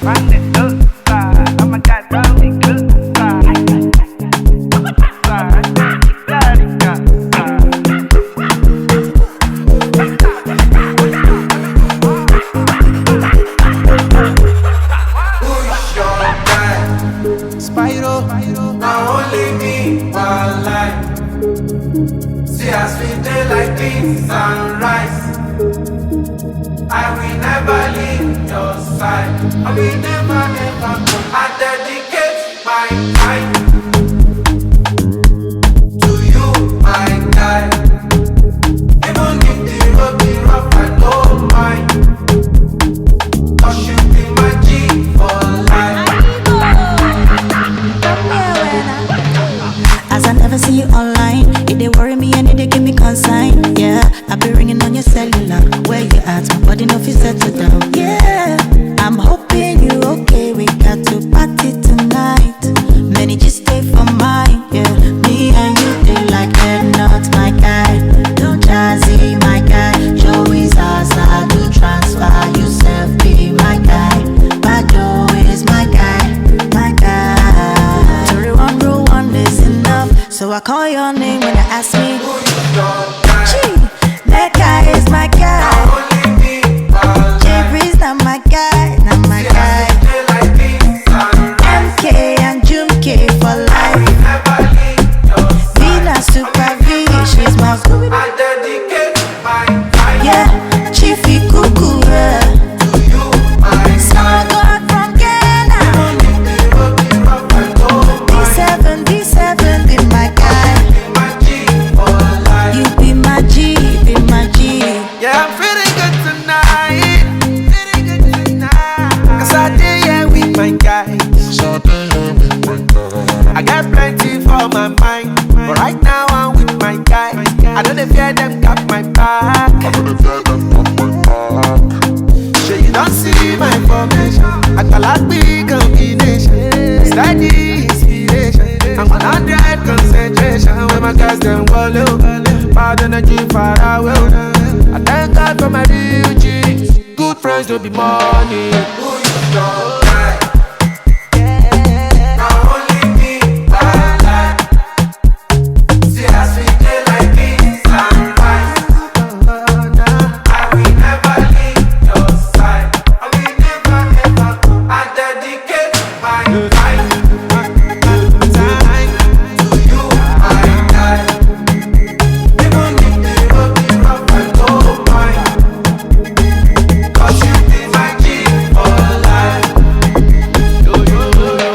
Run it up, oh my God, roll it good. Spyro, now only me one life. See us we day like this sunrise. I will never leave your side. I will never ever go. I dedicate my time to you, my guy. Even if the road be rough, I don't mind. 'Cause you be my G for life. As I never see you online, it dey worry me and it dey give me consign. Yeah, I be ringing on your cellular. Where you at? My body no fit settle down. Yeah, I'm hoping you okay. We got to party tonight. Many just stay for mine. Yeah, me and you they like head not my guy. Don't jazzy my guy. Joey's ass I do transfer. You self be my guy. Bado is my guy, my guy. Story one rule one is enough. So I call your name when you ask me. Who is your guy? Gee, that guy is my guy. Now only me one life. Jay-Breeze not my guy, not my See us guy. we day like this sunrise. MK and Jumke for I life. will never leave your side. Vina Super V, she's my I dedicate my time yeah, Chiefy Cuckoo, yeah. to you, my Small guy. God from Ghana. Even if the road be rough, I don't mind. D7 be my guy. Be my G for life. You be my G, be my G. Yeah, I'm feeling good tonight. Feeling good tonight. 'Cause I did yeah with my guys. I got plenty for my mind, but right now I'm with my guys. I don't fear them got my back. Sure you don't see my formation. I got like big combination. Steady inspiration. I'm 100 concentration. When my guys them wallow, bad energy far away. I thank God for my real G's. Good friends don't be money. Who is your guy? Now only me one life. See us we day like this sunrise. I will never leave your side. I will never ever go. I dedicate my time to you, my guy. Even if the road be rough, I don't mind. 'Cause you be my G for life. Yo, yo, yo, yo.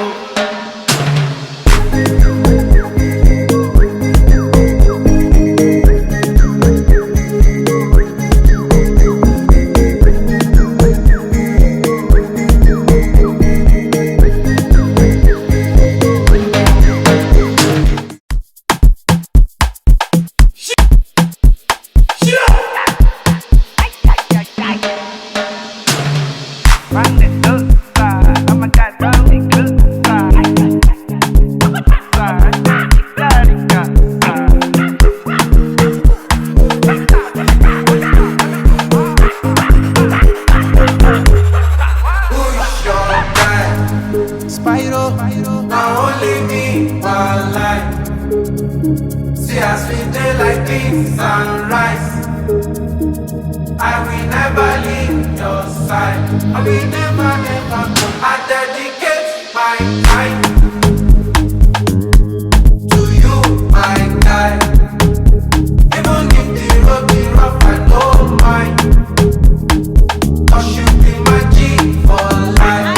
Run it up, oh my God, roll it good. Who is your guy? Spyro, now only me one life. See us we day like this sunrise. I will never leave your side. I will never ever go. I dedicate my time to you, my guy. Even if the road be rough, I don't mind. 'Cause you be my G for life.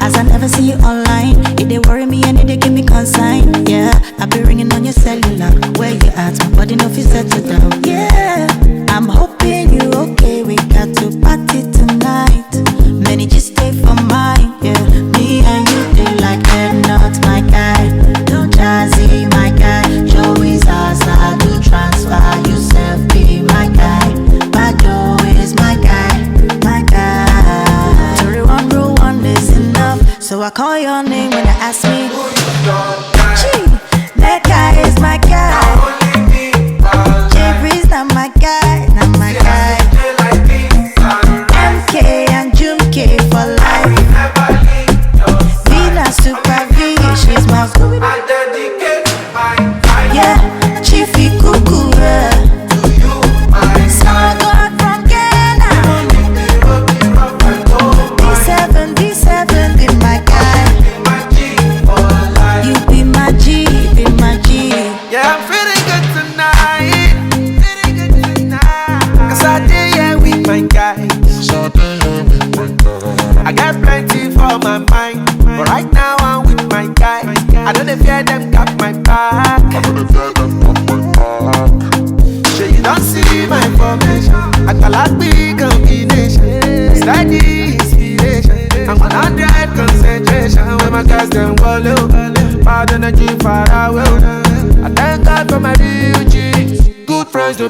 As I never see you online, it dey worry me and it dey give me consign. Yeah, I be ringing on your cellular. Where you at? My body no fit settle down. Yeah, I'm hoping you okay. We got to party tonight. Many just stay for mine. Yeah, me and you they like head not my guy. Don't jazzy my guy. Joey's ass I do transfer. You self be my guy. Bado is my guy, my guy. Story one rule one is enough. So I call your name when you ask me. Who is your guy? Gee, that guy is my guy. Now only me one life. Jay-Breeze not my guy, not my See us guy. we day like this sunrise.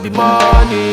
the money.